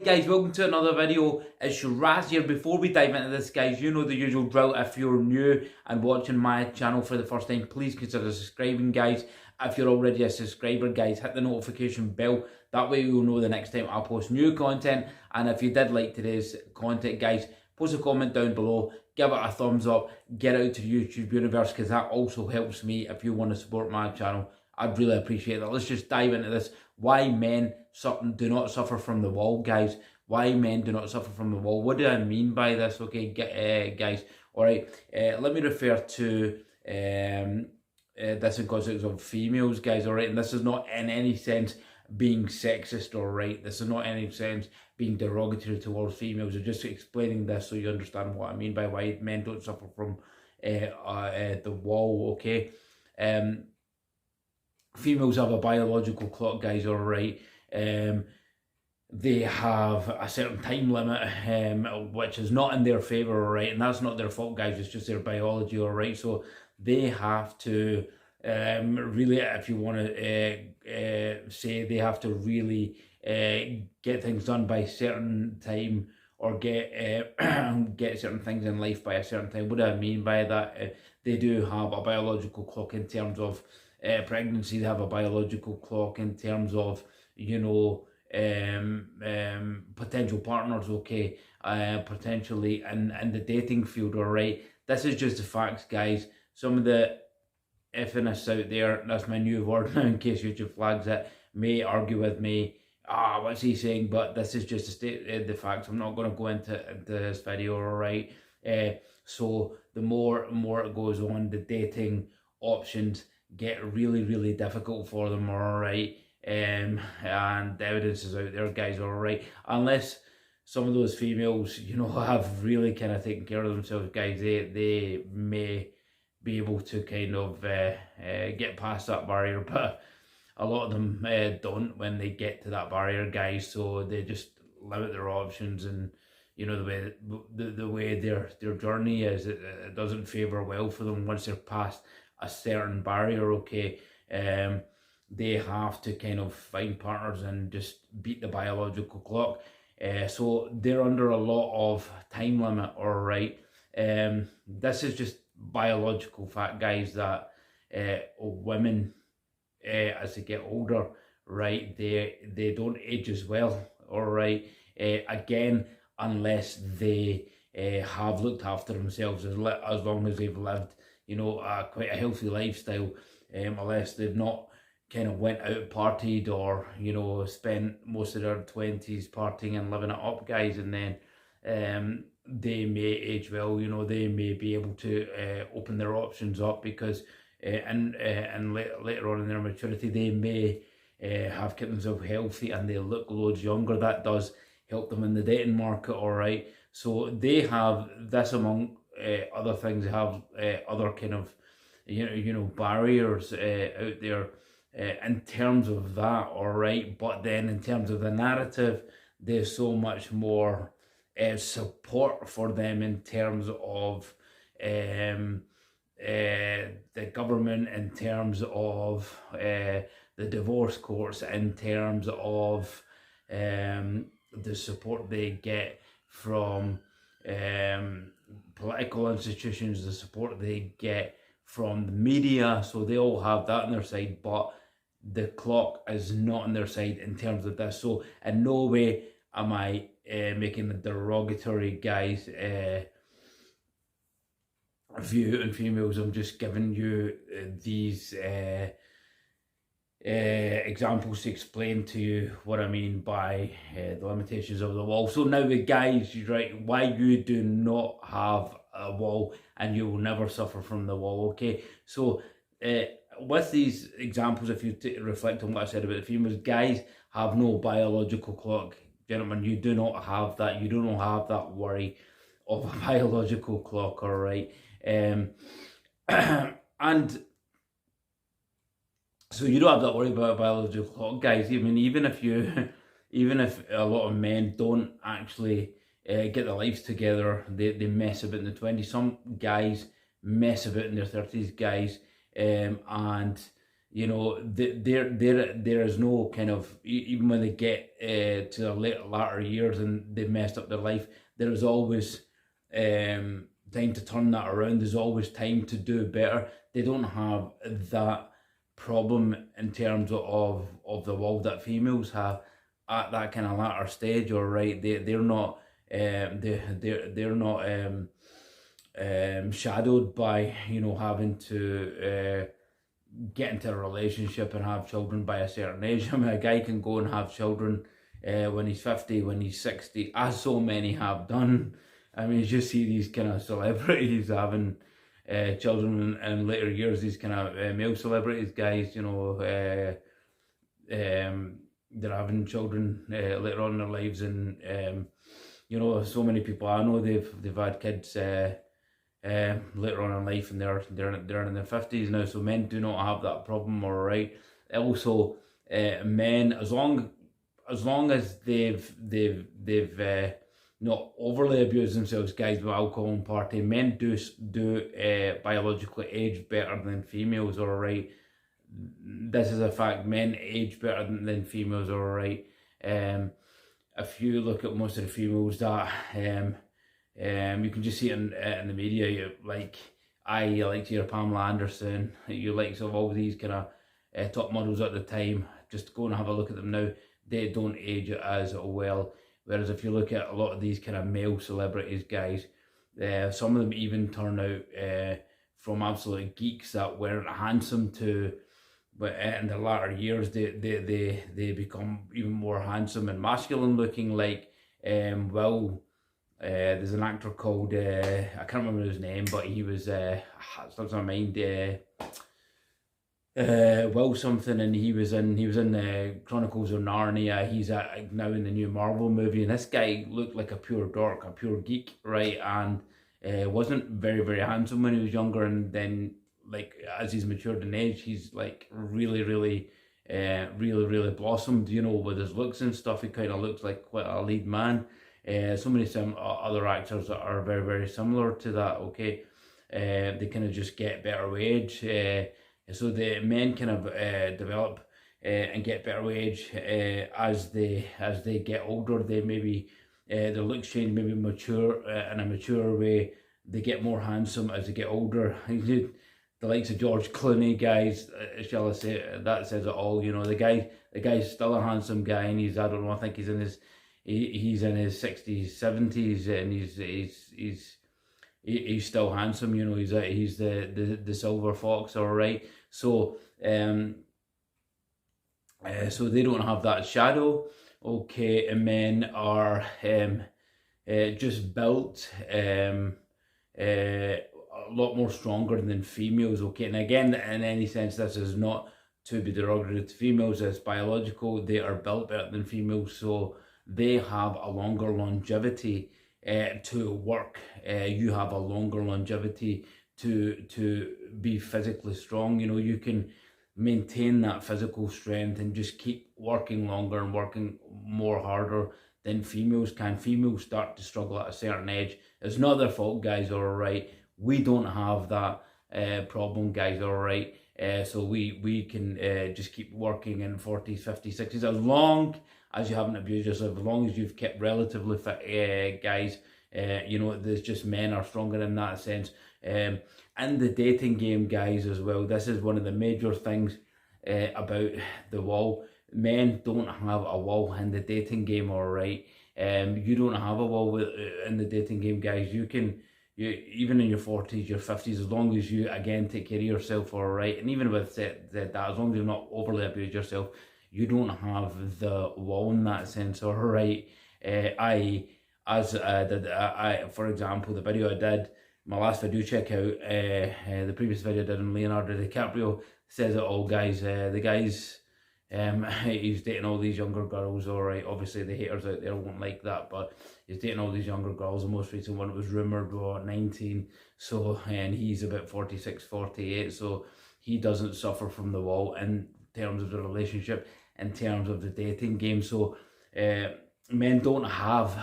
Guys, welcome to another video. It's Raz here. Before we dive into this, guys, you know the usual drill. If you're new and watching my channel for the first time, please consider subscribing, guys. If you're already a subscriber, guys, hit the notification bell. That way you'll know the next time I post new content. And if you did like today's content, guys, post a comment down below, give it a thumbs up, get out to the YouTube universe, because that also helps me. If you want to support my channel, I'd really appreciate that. Let's just dive into this. Why men do not suffer from the wall, guys. Why men do not suffer from the wall. What do I mean by this? Okay, guys. All right. Let me refer to this in context of females, guys. All right. And this is not in any sense being sexist, all right. This is not in any sense being derogatory towards females. I'm just explaining this so you understand what I mean by why men don't suffer from the wall, okay. Females have a biological clock, guys, all right. They have a certain time limit, which is not in their favour, all right, and that's not their fault, guys. It's just their biology, all right. So they have to really, if you want to say, they have to really get things done by a certain time, or get get certain things in life by a certain time. What do I mean by that? They do have a biological clock in terms of pregnancy. They have a biological clock in terms of, you know, potential partners, okay, potentially in the dating field, all right. This is just the facts, guys. Some of the iffiness out there, that's my new word now in case YouTube flags it, may argue with me, what's he saying, but this is just to state the facts. I'm not going to go into this video, all right. So the more it goes on, the dating options get really difficult for them, all right. And the evidence is out there, guys, all right. Unless some of those females, you know, have really kind of taken care of themselves, guys, they may be able to kind of get past that barrier, but a lot of them don't when they get to that barrier, guys. So they just limit their options, and you know, the way their journey is, it doesn't favour well for them once they're past a certain barrier, okay. They have to kind of find partners and just beat the biological clock. So they're under a lot of time limit, all right. This is just biological fact, guys, that women, as they get older, right, they don't age as well, all right. Again, unless they have looked after themselves as long as they've lived, you know, quite a healthy lifestyle, unless they've not kind of went out partied, or, you know, spent most of their 20s partying and living it up, guys, and then they may age well. You know, they may be able to open their options up, because and later on in their maturity, they may have kept themselves healthy and they look loads younger. That does help them in the dating market, all right. So they have this, among other things. They have other kind of you know barriers out there in terms of that, all right. But then in terms of the narrative, there's so much more support for them in terms of the government, in terms of the divorce courts, in terms of the support they get from political institutions, the support they get from the media. So they all have that on their side, but the clock is not on their side in terms of this. So in no way am I making a derogatory, guys, view on females. I'm just giving you these examples to explain to you what I mean by the limitations of the wall. So now, guys, right, why you do not have a wall and you will never suffer from the wall, okay. So with these examples, if you reflect on what I said about the females, guys have no biological clock. Gentlemen, you do not have that. You do not have that worry of a biological clock, all right. And so you don't have that worry about a biological clock, guys. I mean, even if a lot of men don't actually get their lives together, they mess about in the 20s. Some guys mess about in their 30s, guys, and there is no kind of, even when they get to their latter years and they've messed up their life, there is always time to turn that around. There's always time to do better. They don't have that problem in terms of the wall that females have at that kind of latter stage. All right, they're not they're not shadowed by having to get into a relationship and have children by a certain age. I mean, a guy can go and have children when he's 50, when he's 60, as so many have done. I mean, you just see these kind of celebrities having children in later years, these kind of male celebrities, guys, they're having children later on in their lives, and so many people I know, they've had kids later on in life, and they're in their 50s now. So men do not have that problem, all right. Also, men, as long as they've not overly abused themselves, guys, with alcohol and party, men do biologically age better than females, all right. This is a fact. Men age better than females, all right. If you look at most of the females that you can just see it in the media. You like to hear Pamela Anderson. You like some of all these kind of top models at the time. Just go and have a look at them now. They don't age as well. Whereas if you look at a lot of these kind of male celebrities, guys, some of them even turn out from absolute geeks that weren't handsome to, but in the latter years they become even more handsome and masculine looking. Like there's an actor called I can't remember his name, but he was slips my mind. Will something, and he was in Chronicles of Narnia. He's now in the new Marvel movie, and this guy looked like a pure dork, a pure geek, right? And wasn't very, very handsome when he was younger, and then like as he's matured in age, he's like really, really blossomed, with his looks and stuff. He kind of looks like quite a lead man. So many other actors that are very, very similar to that. Okay, they kind of just get better with age. So the men kind of develop and get better with age as they get older. They maybe their looks change, maybe mature in a mature way. They get more handsome as they get older. The likes of George Clooney, guys, shall I say, that says it all. The guy's still a handsome guy, and I don't know, I think he's in his 60s, 70s, and he's still handsome. He's the silver fox, all right. So so they don't have that shadow, okay. And men are just built a lot more stronger than females, okay. And again, in any sense, this is not to be derogatory to females. It's biological. They are built better than females, so they have a longer longevity to work. You have a longer longevity to be physically strong. You can maintain that physical strength and just keep working longer and working more harder than females can. Females start to struggle at a certain age. It's not their fault, guys, all right. We don't have that problem, guys, all right. So we can just keep working in 40s, 50s, 60s, as long as you haven't abused yourself, as long as you've kept relatively fit, guys. There's just men are stronger in that sense. And the dating game, guys, as well. This is one of the major things about the wall. Men don't have a wall in the dating game, all right. You don't have a wall in the dating game, guys. You even in your 40s, your 50s, as long as you again take care of yourself, all right. And even with that, as long as you've not overly abused yourself, you don't have the wall in that sense, all right. For example, the video I did, my last video, check out the previous video I did on Leonardo DiCaprio, says it all, guys. The guy's he's dating all these younger girls, all right. Obviously the haters out there won't like that, but he's dating all these younger girls. The most recent one was rumored was 19, so, and he's about 46, 48, so he doesn't suffer from the wall in terms of the relationship, in terms of the dating game. So men don't have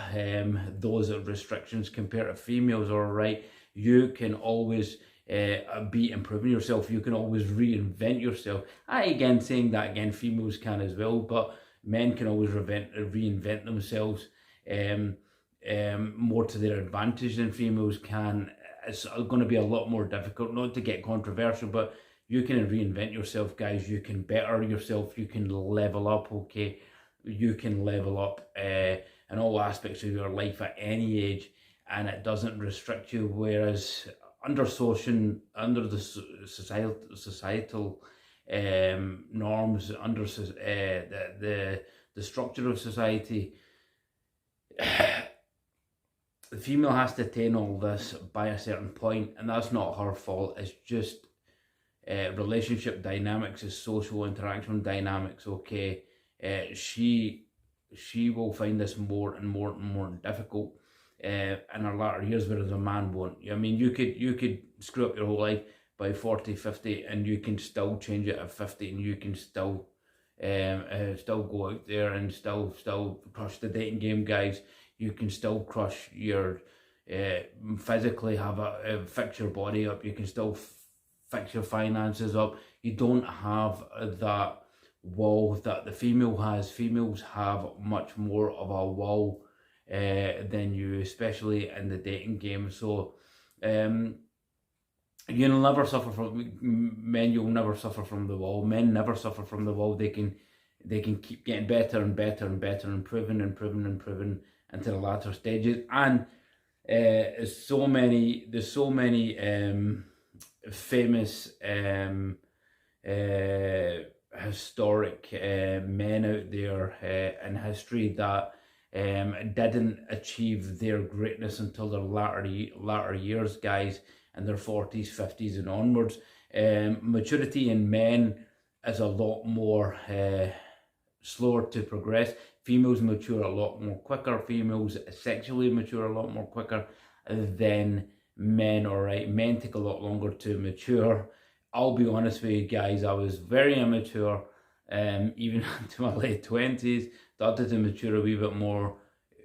those restrictions compared to females, all right. You can always be improving yourself. You can always reinvent yourself. Again, saying that again, females can as well, but men can always reinvent themselves more to their advantage than females can. It's going to be a lot more difficult, not to get controversial, but you can reinvent yourself, guys. You can better yourself. You can level up, okay? You can level up in all aspects of your life at any age, and it doesn't restrict you. Whereas under the societal norms, under the structure of society, the female has to attain all this by a certain point, and that's not her fault. It's just relationship dynamics, is social interaction dynamics. Okay, she will find this more and more difficult in her latter years, whereas a man won't. I mean, you could screw up your whole life by 40, 50, and you can still change it at 50, and you can still go out there and still crush the dating game, guys. You can still crush your physically fix your body up. You can still fix your finances up. You don't have that wall that the female has. Females have much more of a wall than you, especially in the dating game. So you'll never suffer from men. You'll never suffer from the wall. Men never suffer from the wall. They can keep getting better and better and better, improving into the latter stages. And there's so many famous historic men out there in history that didn't achieve their greatness until their latter years, guys, in their 40s, 50s and onwards. Maturity in men is a lot more slower to progress. Females mature a lot more quicker. Females sexually mature a lot more quicker than men, alright? Men take a lot longer to mature. I'll be honest with you guys, I was very immature, even into my late 20s. Started to mature a wee bit more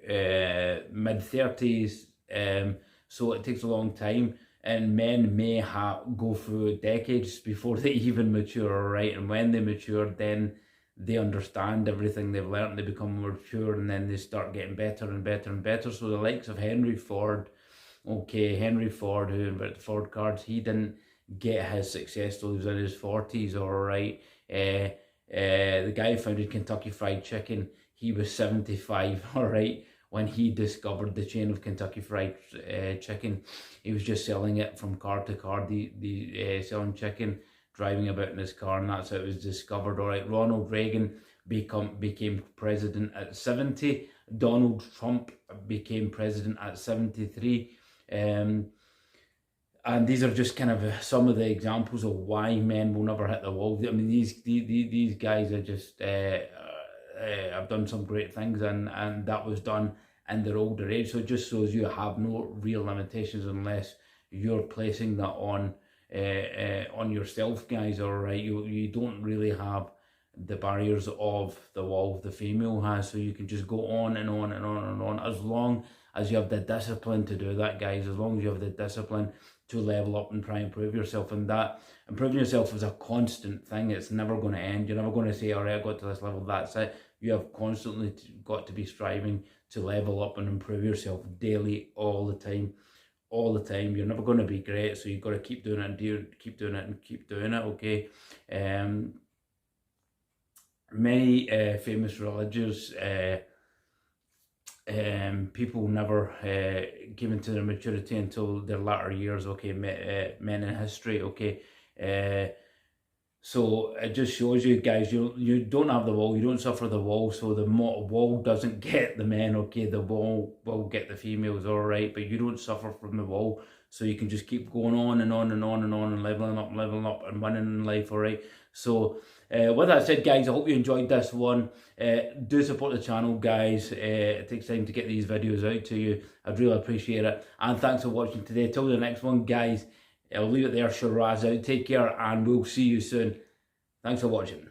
mid-30s, so it takes a long time. And men may go through decades before they even mature, alright? And when they mature, then they understand everything they've learned, they become more mature, and then they start getting better and better and better. So the likes of Henry Ford, who invented Ford cars, he didn't get his success till he was in his 40s, alright? The guy who founded Kentucky Fried Chicken, he was 75, alright, when he discovered the chain of Kentucky Fried Chicken. He was just selling it from car to car, selling chicken, driving about in his car, and that's how it was discovered, alright? Ronald Reagan became president at 70. Donald Trump became president at 73. And these are just kind of some of the examples of why men will never hit the wall. I mean, these guys are just have done some great things, and that was done in their older age. So it just shows you have no real limitations unless you're placing that on yourself, guys. Alright, you don't really have the barriers of the wall the female has, so you can just go on and on and on and on, as long as you have the discipline to do that, guys. As long as you have the discipline to level up and try and improve yourself, and that improving yourself is a constant thing. It's never going to end. You're never going to say, alright, I got to this level, that's it. You have constantly got to be striving to level up and improve yourself daily, all the time. You're never going to be great, so you've got to keep doing it and keep doing it, okay? Many famous religious people never came into their maturity until their latter years, okay? Men in history, okay? So it just shows you, guys, you don't have the wall, you don't suffer the wall, so the wall doesn't get the men, okay? The wall will get the females, alright, but you don't suffer from the wall, so you can just keep going on and on and on and on and leveling up and winning in life, alright? So with that said, guys, I hope you enjoyed this one. Do support the channel, guys. It takes time to get these videos out to you. I'd really appreciate it, and thanks for watching today. Till the next one, guys, I'll leave it there. Shiraz out. Take care, and we'll see you soon. Thanks for watching.